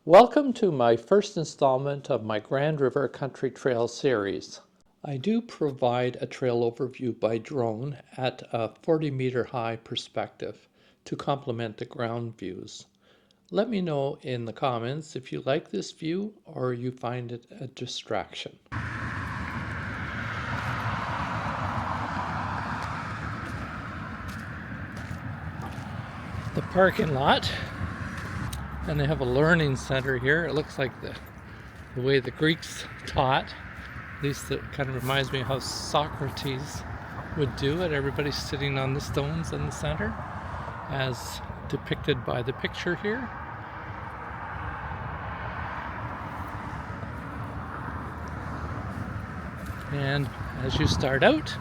Welcome to my first installment of my Grand River Country Trail series. I do provide a trail overview by drone at a 40-meter high perspective to complement the ground views. Let me know in the comments if you like this view or you find it a distraction. The parking lot, and they have a learning center here. It looks like the way the Greeks taught. At least it kind of reminds me of how Socrates would do it. Everybody's sitting on the stones in the center, as depicted by the picture here. And as you start out,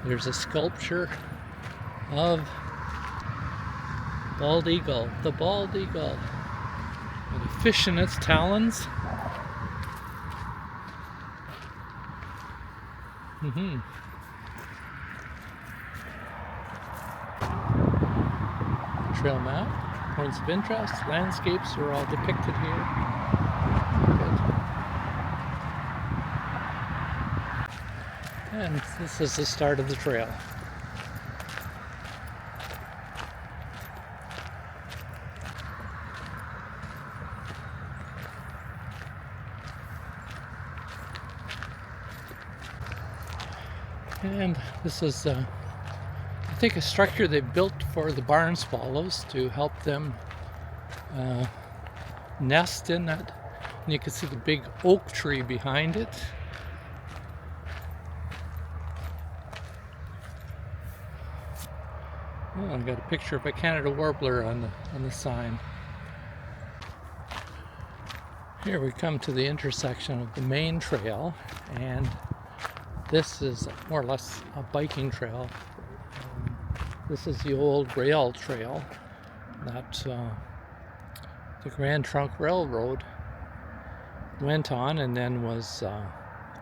there's a sculpture of bald eagle, the bald eagle, with a fish in its talons. Trail map, points of interest, landscapes are all depicted here. Good. And this is the start of the trail. And this is, I think, a structure they built for the barn swallows to help them nest in it. And you can see the big oak tree behind it. Oh, I've got a picture of a Canada warbler on the sign. Here we come to the intersection of the main trail, and this is more or less a biking trail. This is the old rail trail that the Grand Trunk Railroad went on and then was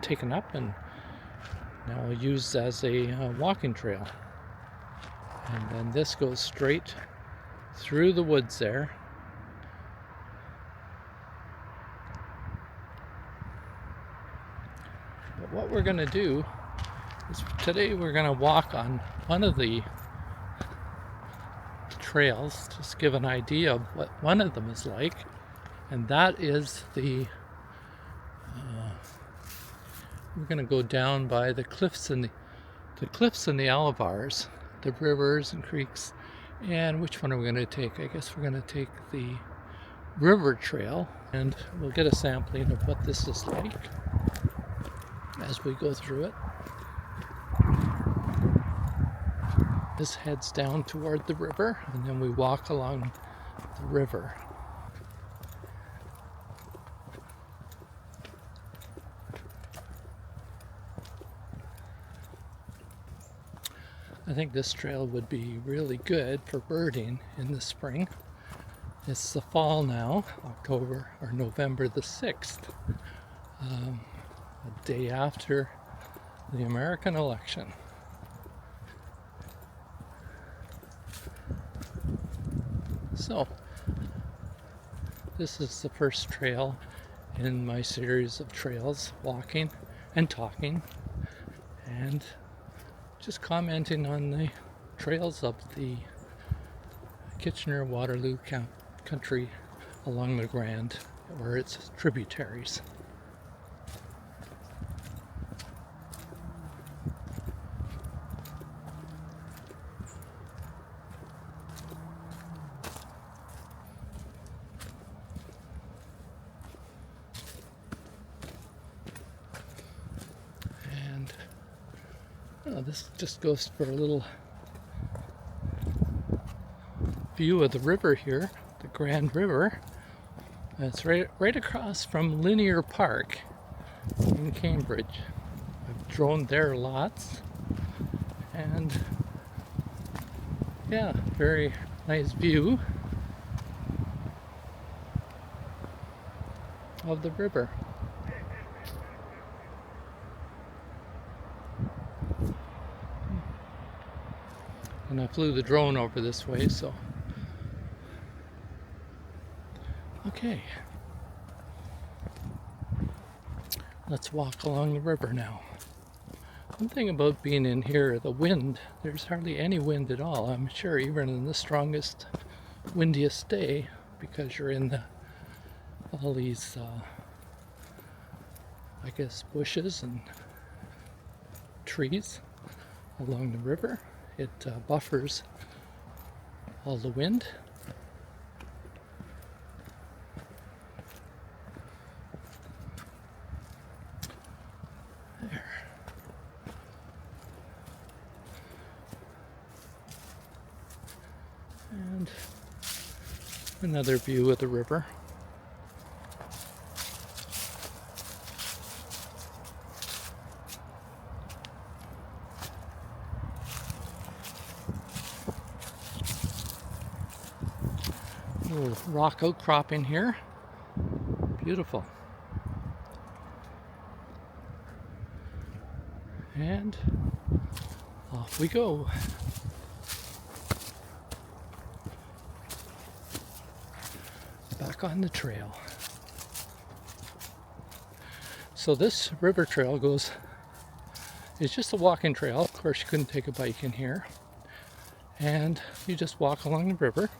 taken up and now used as a walking trail. And then this goes straight through the woods there. But what we're going to do is today we're going to walk on one of the trails, just give an idea of what one of them is like, and that is we're going to go down by the cliffs and the Alvars, the rivers and creeks. And which one are we going to take? I guess we're going to take the river trail, and we'll get a sampling of what this is like as we go through it. This heads down toward the river, and then we walk along the river. I think this trail would be really good for birding in the spring. It's the fall now, October or November the 6th, a day after the American election. So, this is the first trail in my series of trails, walking and talking, and just commenting on the trails of the Kitchener-Waterloo country along the Grand or its tributaries. This just goes for a little view of the river here, the Grand River. It's right across from Linear Park in Cambridge. I've droned there lots, and yeah, very nice view of the river. And I flew the drone over this way, so. Okay, Let's walk along the river now. One thing about being in here, the wind, there's hardly any wind at all. I'm sure even in the strongest, windiest day, because you're in all these, I guess, bushes and trees along the river. It buffers all the wind. There. And another view of the river. Little rock outcropping here. Beautiful. And off we go. Back on the trail. So this river trail it's just a walking trail. Of course, you couldn't take a bike in here. And you just walk along the river.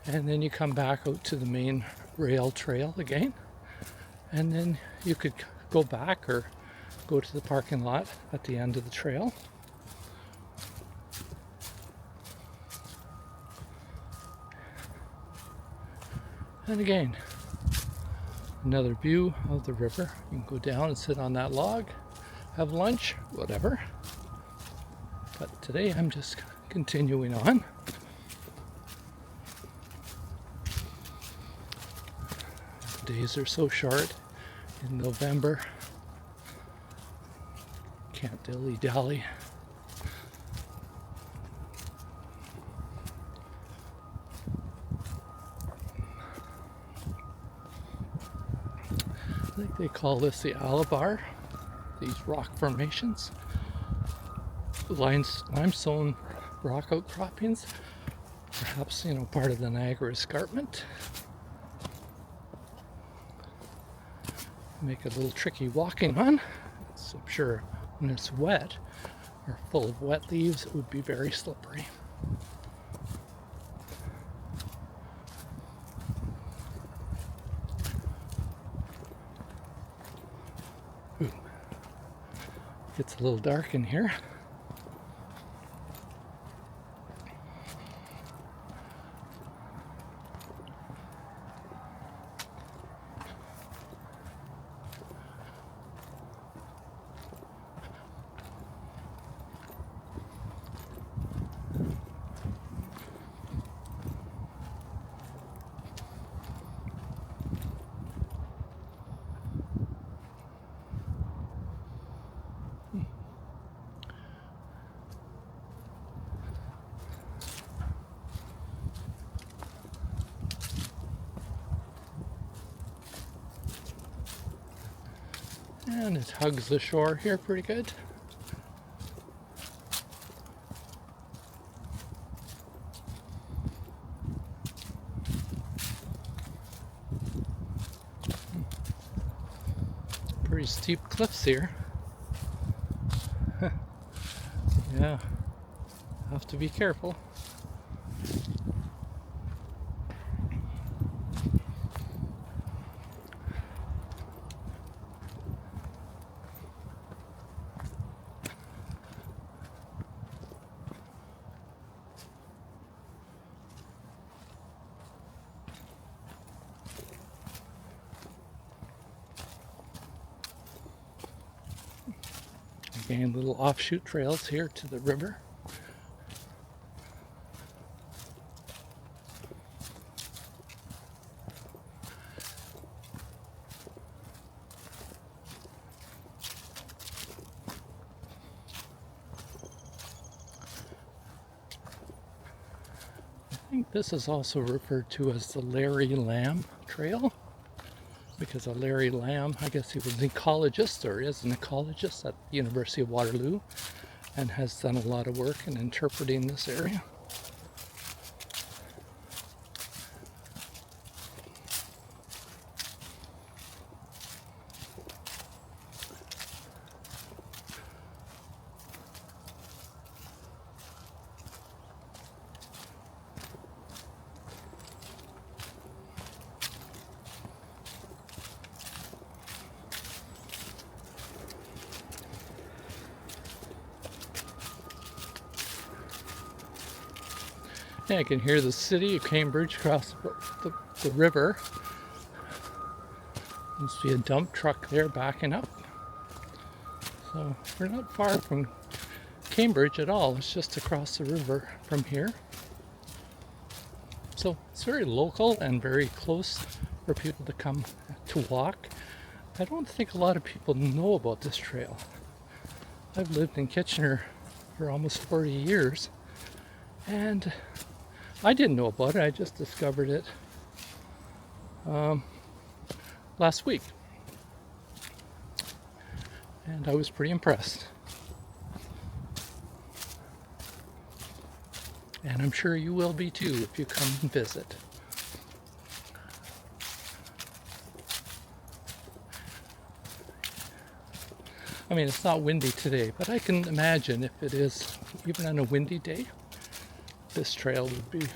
And then you come back out to the main rail trail again. And then you could go back or go to the parking lot at the end of the trail. And again, another view of the river. You can go down and sit on that log, have lunch, whatever. But today I'm just continuing on. The days are so short in November. Can't dilly-dally. I think they call this the Alabar, these rock formations. Limestone rock outcroppings, perhaps, part of the Niagara Escarpment. Make it a little tricky walking on. So I'm sure when it's wet or full of wet leaves, it would be very slippery. Ooh. It's a little dark in here. And it hugs the shore here pretty good. Pretty steep cliffs here. Yeah, have to be careful. Again, little offshoot trails here to the river. I think this is also referred to as the Larry Lamb Trail, because of Larry Lamb. I guess he was an ecologist, or is an ecologist at the University of Waterloo, and has done a lot of work in interpreting this area. Yeah, I can hear the city of Cambridge across the river. Must be a dump truck there backing up. So we're not far from Cambridge at all. It's just across the river from here. So it's very local and very close for people to come to walk. I don't think a lot of people know about this trail. I've lived in Kitchener for almost 40 years, and I didn't know about it. I just discovered it last week, and I was pretty impressed. And I'm sure you will be too if you come and visit. I mean, it's not windy today, but I can imagine if it is, even on a windy day, this trail would be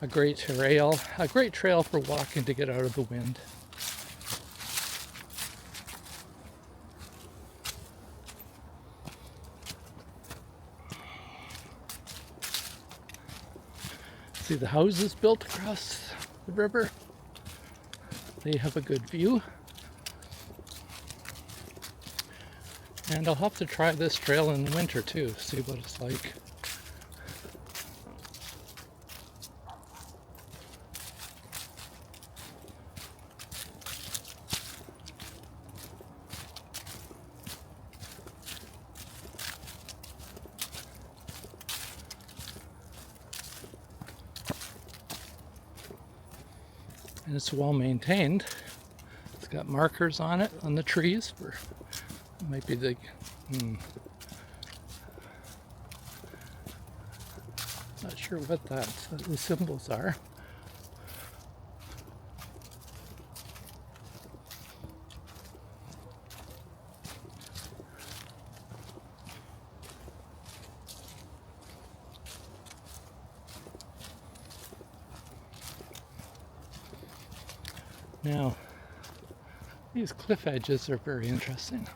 a great trail for walking to get out of the wind. See the houses built across the river? They have a good view. And I'll have to try this trail in the winter too, see what it's like. And it's well maintained. It's got markers on it, on the trees, for it might be the not sure what the symbols are. Now, these cliff edges are very interesting.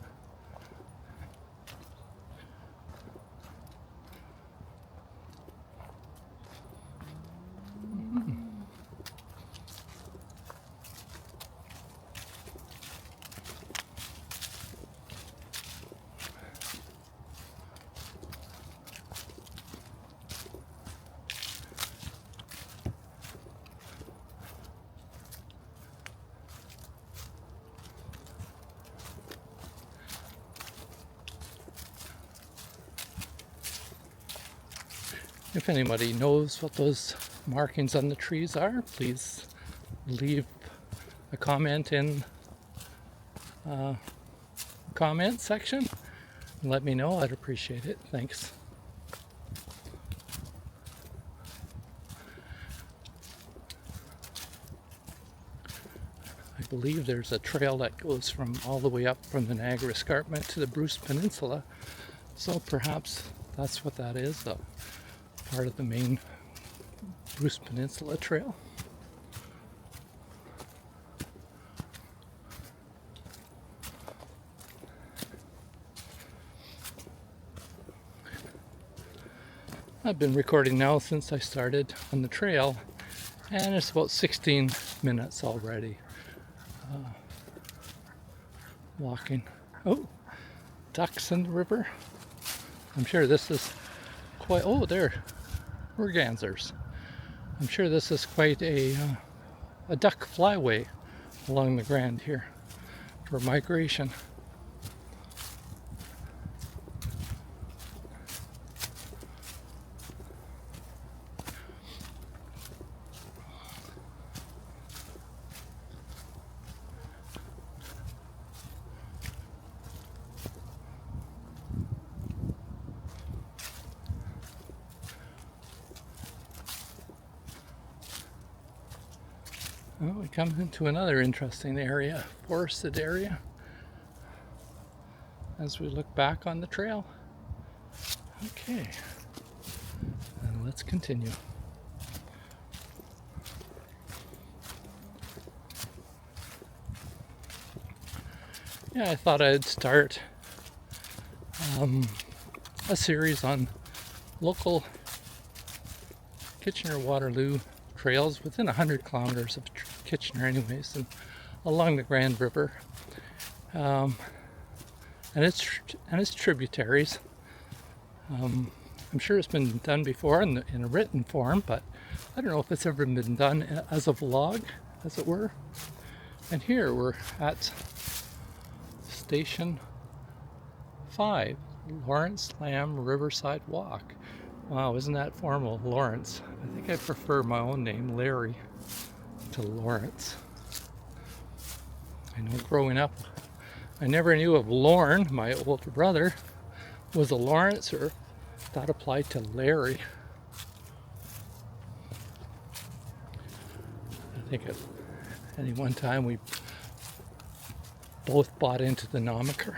If anybody knows what those markings on the trees are, please leave a comment in the comment section and let me know. I'd appreciate it. Thanks. I believe there's a trail that goes from all the way up from the Niagara Escarpment to the Bruce Peninsula, so perhaps that's what that is. Part of the main Bruce Peninsula Trail. I've been recording now since I started on the trail, and it's about 16 minutes already walking. Oh, ducks in the river. I'm sure this is quite, oh, there. Mergansers. I'm sure this is quite a duck flyway along the Grand here for migration. Well, we come into another interesting area, forested area, as we look back on the trail. Okay, and let's continue. Yeah, I thought I'd start a series on local Kitchener-Waterloo trails within 100 kilometers of Kitchener anyways, and along the Grand River, and its tributaries. I'm sure it's been done before in a written form, but I don't know if it's ever been done as a vlog, as it were. And here we're at Station 5, Lawrence Lamb Riverside Walk. Wow, isn't that formal, Lawrence? I think I prefer my own name, Larry, to Lawrence. I know growing up, I never knew if Lorne, my older brother, was a Lawrence or that applied to Larry. I think at any one time we both bought into the nomicker.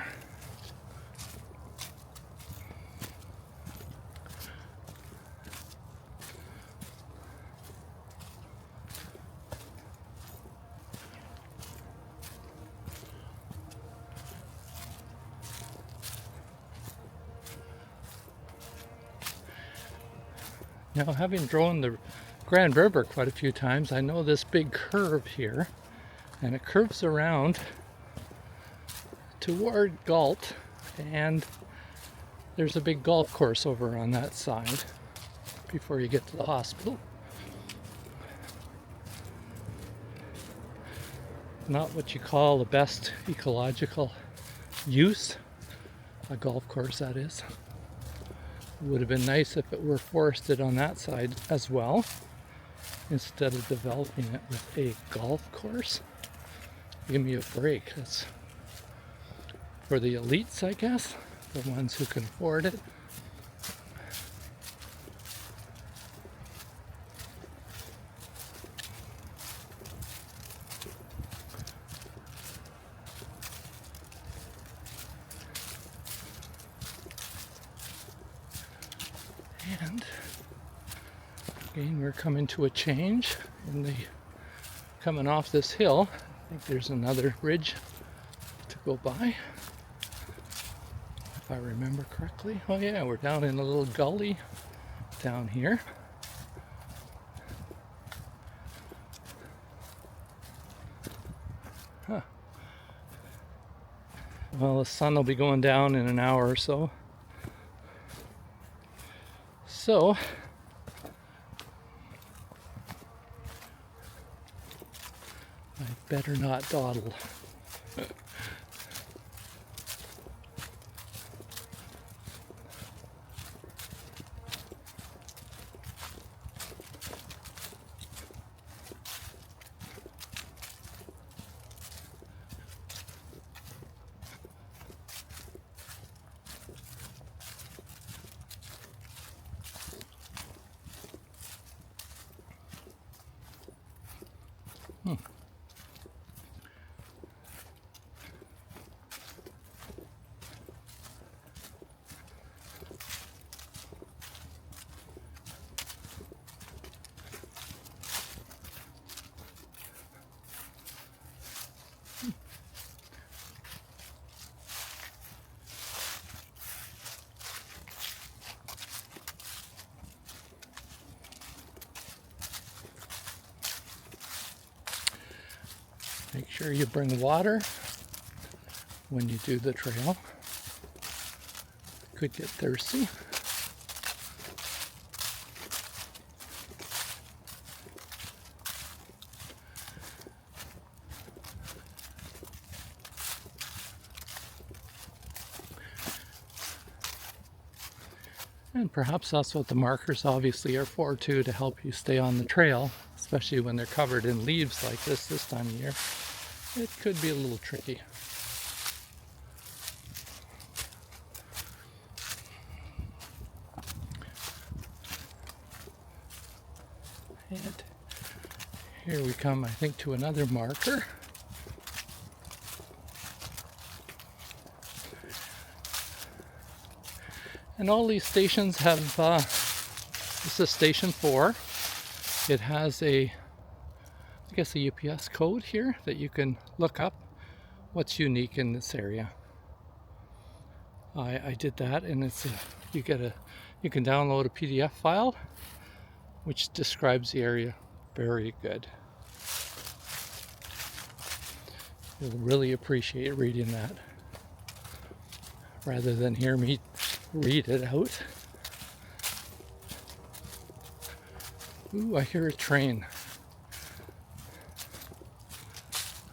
Now, having drawn the Grand River quite a few times, I know this big curve here, and it curves around toward Galt, and there's a big golf course over on that side before you get to the hospital. Not what you call the best ecological use, a golf course that is. It would have been nice if it were forested on that side as well, instead of developing it with a golf course. Give me a break. That's for the elites, I guess, the ones who can afford it. And again, we're coming to a change in the coming off this hill. I think there's another ridge to go by, if I remember correctly. Oh yeah, we're down in a little gully down here. Huh. Well, the sun will be going down in an hour or so. So, I better not dawdle. Make sure you bring water when you do the trail. Could get thirsty. And perhaps that's what the markers obviously are for too, to help you stay on the trail, especially when they're covered in leaves like this time of year. It could be a little tricky. And here we come, I think, to another marker. And all these stations have, this is station 4. It has I guess a UPS code here that you can look up what's unique in this area. I did that, and it's you can download a PDF file which describes the area very good. You'll really appreciate reading that rather than hear me read it out. Ooh, I hear a train.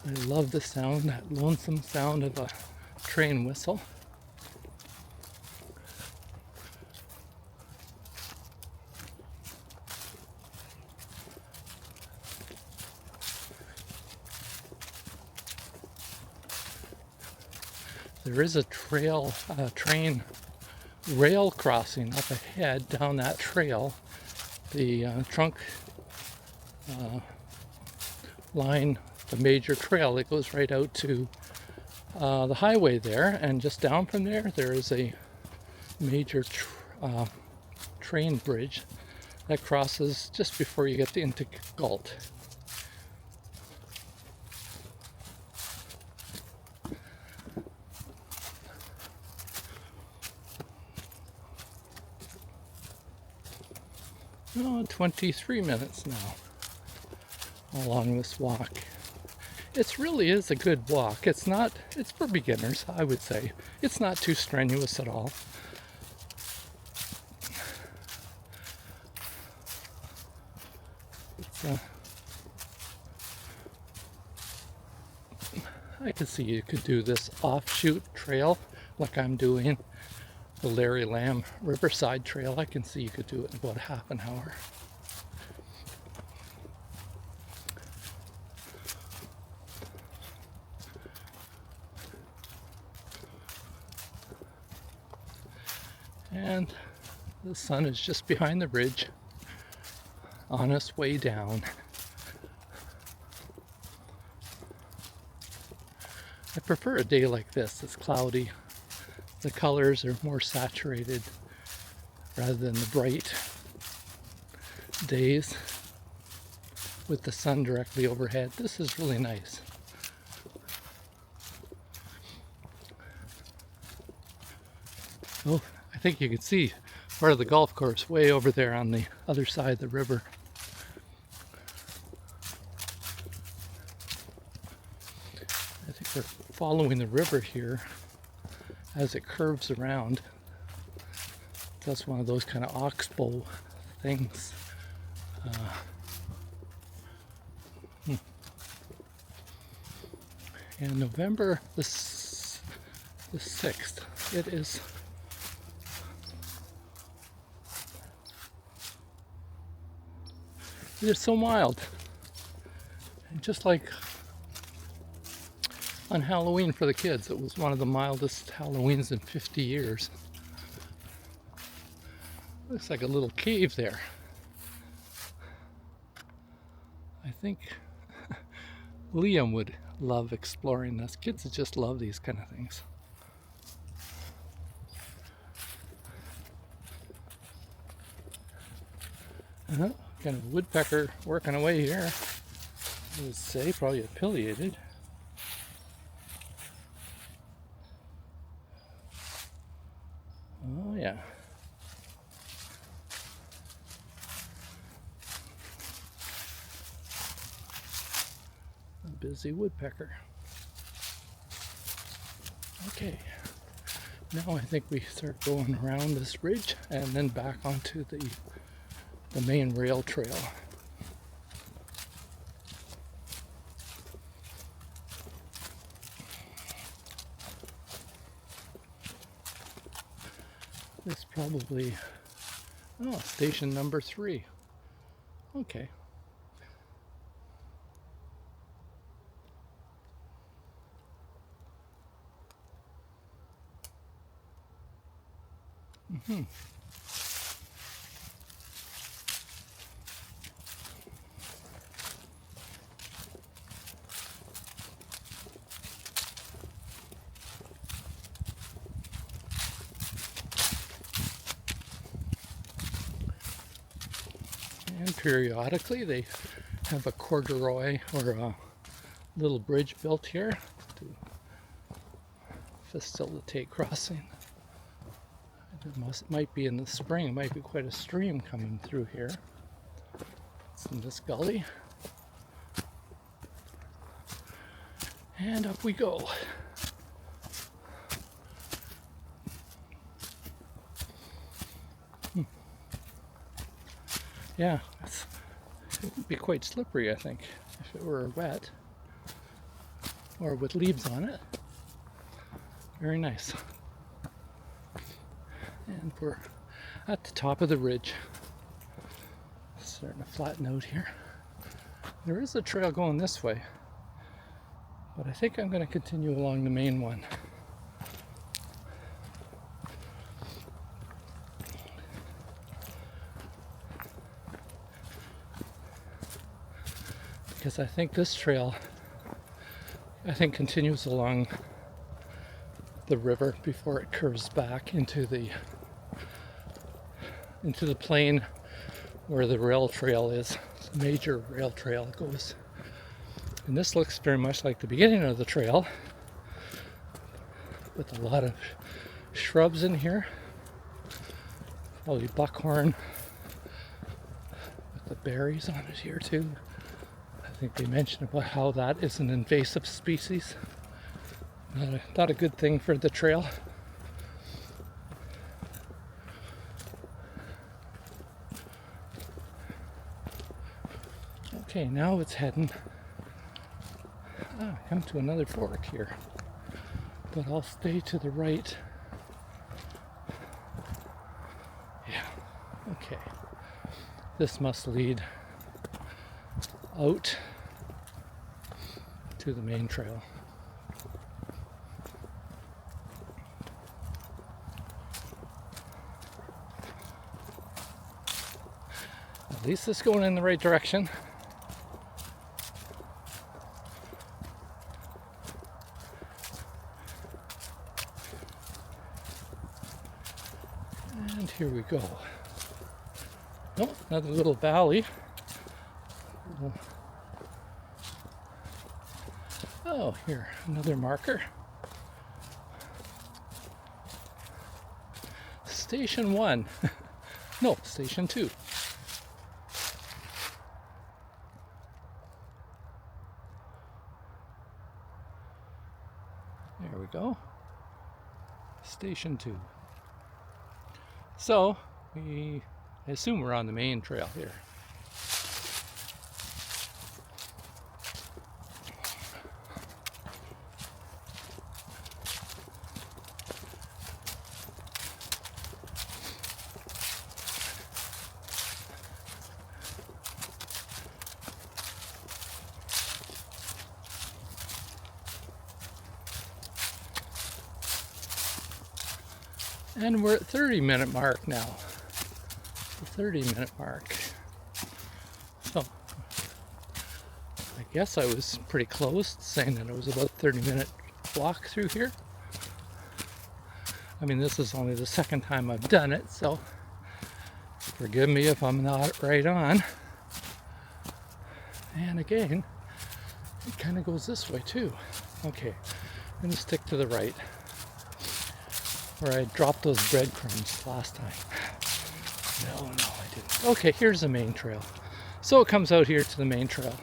I love the sound, that lonesome sound of a train whistle. There is a train rail crossing up ahead down that trail. The trunk line, the major trail that goes right out to the highway there, and just down from there, there is a major train bridge that crosses just before you get into Galt. Oh, 23 minutes now along this walk. It really is a good walk. It's for beginners, I would say. It's not too strenuous at all. I could see you could do this offshoot trail like I'm doing. The Larry Lamb Riverside Trail, I can see you could do it in about half an hour. And the sun is just behind the ridge on its way down. I prefer a day like this. It's cloudy. The colors are more saturated rather than the bright days with the sun directly overhead. This is really nice. Oh, I think you can see part of the golf course way over there on the other side of the river. I think we're following the river here as it curves around. That's one of those kind of oxbow things. And November the 6th, it is so mild. And just like on Halloween for the kids, it was one of the mildest Halloweens in 50 years. Looks like a little cave there. I think Liam would love exploring this. Kids just love these kind of things. Kind of woodpecker working away here. I would say probably affiliated. Oh yeah. A busy woodpecker. Okay. Now I think we start going around this ridge and then back onto the main rail trail. This probably, station number 3. Okay. And periodically they have a corduroy or a little bridge built here to facilitate crossing. It might be in the spring, it might be quite a stream coming through here. spots in this gully. And up we go. Yeah, it would be quite slippery, I think, if it were wet or with leaves on it. Very nice. And we're at the top of the ridge. Starting to flatten out here. There is a trail going this way, but I think I'm going to continue along the main one. Because I think this trail, continues along the river before it curves back into the plain where the rail trail is. The major rail trail goes. And this looks very much like the beginning of the trail, with a lot of shrubs in here. Probably buckhorn with the berries on it here too. I think they mentioned about how that is an invasive species. Not a good thing for the trail. Okay, now it's heading. Come to another fork here, but I'll stay to the right. Yeah, okay. This must lead out to the main trail. At least it's going in the right direction. And here we go. Oh, another little valley. Oh, here, another marker. Station 1. No, Station 2. There we go. Station 2. So, I assume we're on the main trail here. And we're at 30-minute mark now. The 30-minute mark. So, I guess I was pretty close to saying that it was about a 30-minute walk through here. I mean, this is only the second time I've done it, so forgive me if I'm not right on. And again, it kind of goes this way too. Okay, I'm going to stick to the right, where I dropped those breadcrumbs last time. No, I didn't. Okay, here's the main trail. So it comes out here to the main trail.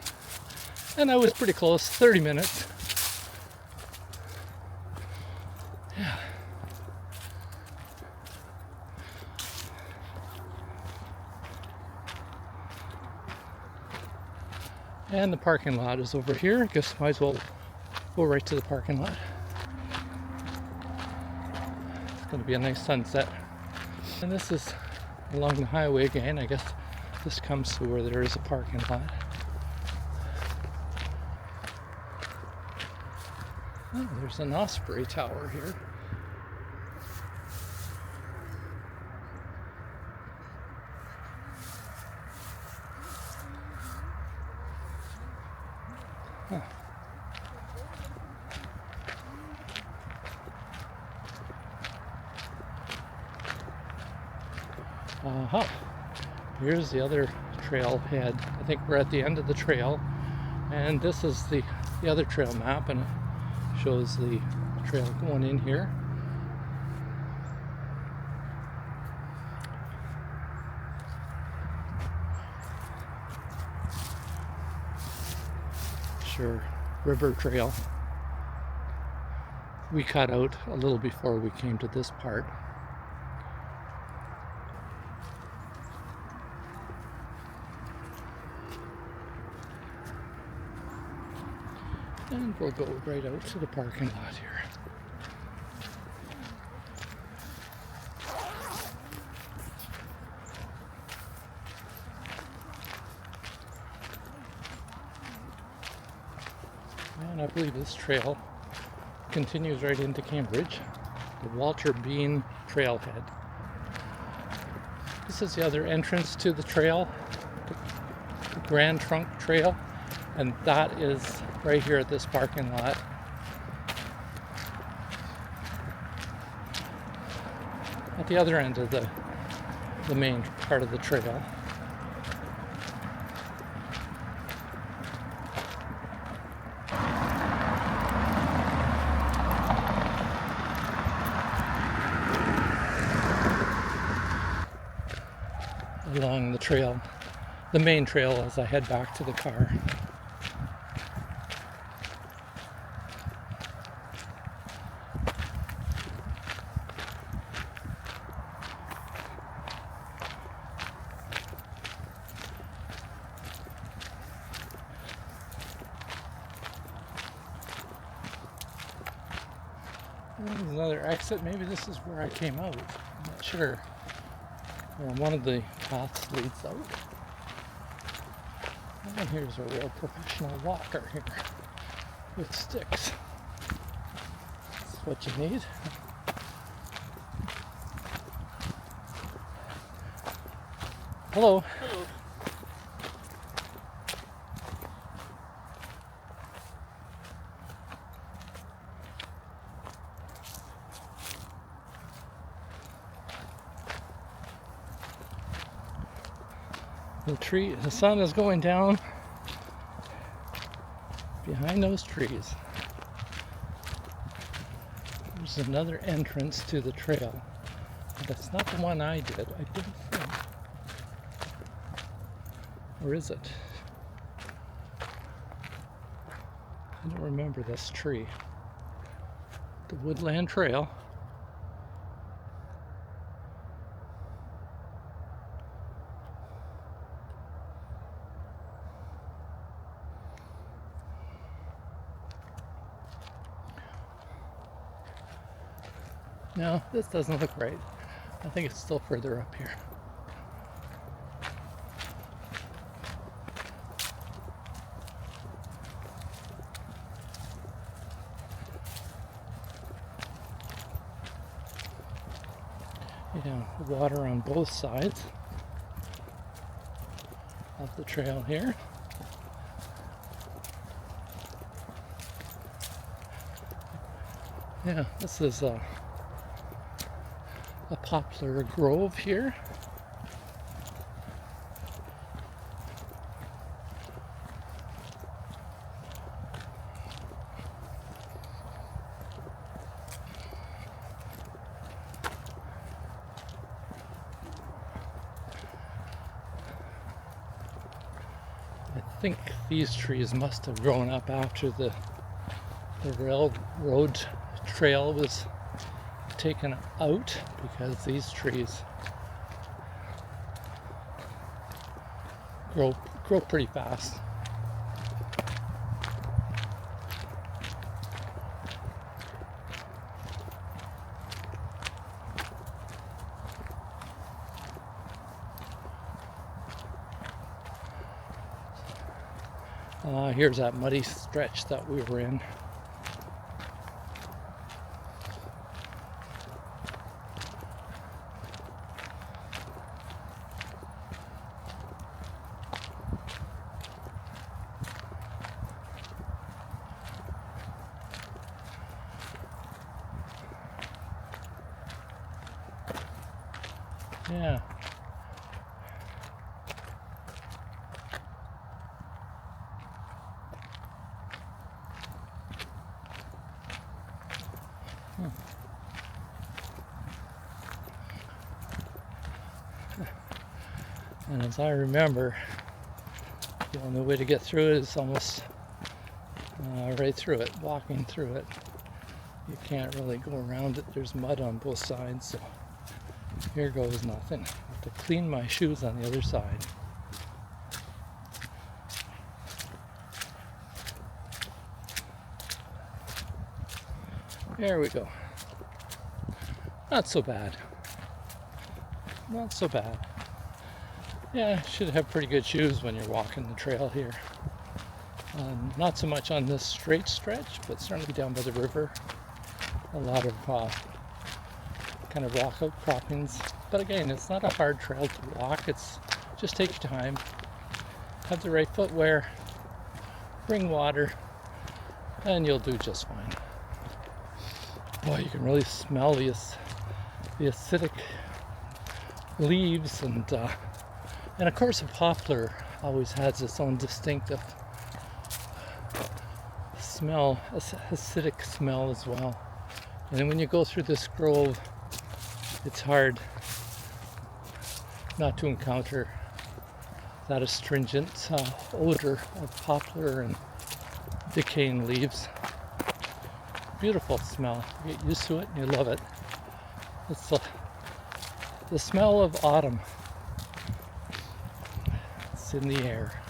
And I was pretty close, 30 minutes. Yeah. And the parking lot is over here. I guess might as well go right to the parking lot. Going to be a nice sunset. And this is along the highway again. I guess this comes to where there is a parking lot. Oh, there's an Osprey tower here. Huh. Here's the other trailhead. I think we're at the end of the trail, and this is the other trail map, and it shows the trail going in here. Kitchener River Trail. We cut out a little before we came to this part. And we'll go right out to the parking lot here. And I believe this trail continues right into Cambridge, the Walter Bean Trailhead. This is the other entrance to the trail, the Grand Trunk Trail, and that is right here at this parking lot. At the other end of the main part of the trail. Along the trail, the main trail, as I head back to the car. There's another exit. Maybe this is where I came out. I'm not sure. Well, one of the paths leads out. And here's a real professional walker here with sticks. That's what you need. Hello. Hello. The sun is going down behind those trees. There's another entrance to the trail. But that's not the one I did. I didn't think. Or is it? I don't remember this tree. The Woodland Trail. No, this doesn't look right. I think it's still further up here. Yeah, water on both sides of the trail here. Yeah, this is a poplar grove here. I think these trees must have grown up after the railroad trail was taken out, because these trees grow pretty fast. Here's that muddy stretch that we were in. Yeah. And as I remember, the only way to get through it is almost right through it, walking through it. You can't really go around it. There's mud on both sides, so here goes nothing. I have to clean my shoes on the other side. There we go. Not so bad. Not so bad. Yeah, should have pretty good shoes when you're walking the trail here. Not so much on this straight stretch, but certainly down by the river. A lot of kind of rock outcroppings. But again, it's not a hard trail to walk. It's just take your time. Have the right footwear. Bring water. And you'll do just fine. Boy, you can really smell the acidic leaves, and of course a poplar always has its own distinctive smell, acidic smell as well. And then when you go through this grove, it's hard not to encounter that astringent odor of poplar and decaying leaves. Beautiful smell. You get used to it and you love it. It's the smell of autumn. It's in the air.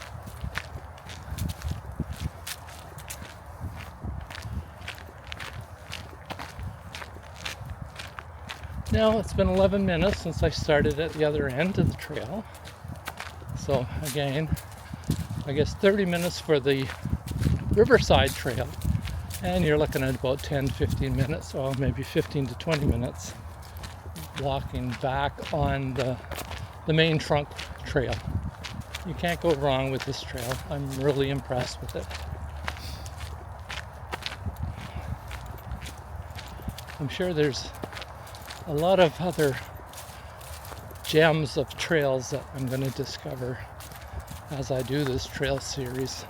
Now it's been 11 minutes since I started at the other end of the trail. So again, I guess 30 minutes for the Riverside Trail. And you're looking at about 10-15 minutes, or maybe 15 to 20 minutes walking back on the main trunk trail. You can't go wrong with this trail. I'm really impressed with it. I'm sure there's a lot of other gems of trails that I'm going to discover as I do this trail series.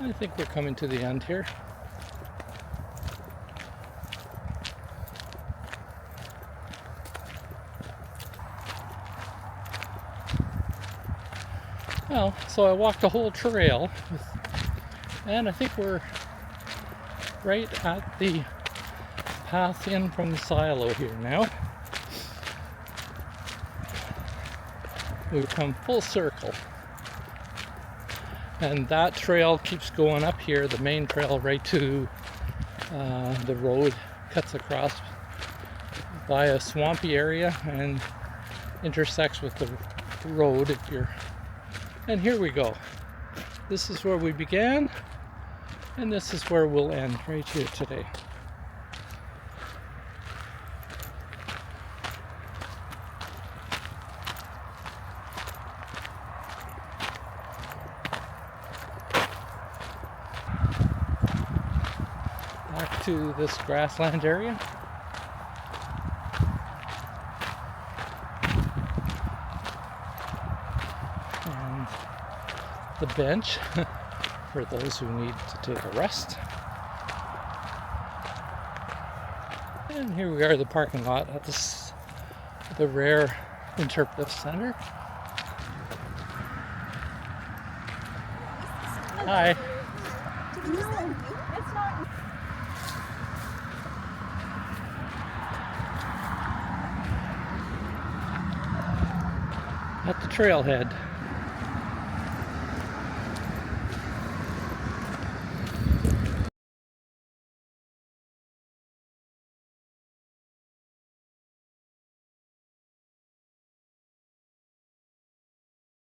I think we're coming to the end here. Well, so I walked the whole trail, and I think we're right at the path in from the silo here now. We've come full circle. And that trail keeps going up here, the main trail right to the road, cuts across by a swampy area and intersects with the road if you're... And here we go. This is where we began, and this is where we'll end, right here today. Back to this grassland area. And the bench for those who need to take a rest. And here we are, the parking lot at the Rare Interpretive Center. Hi. At the trailhead.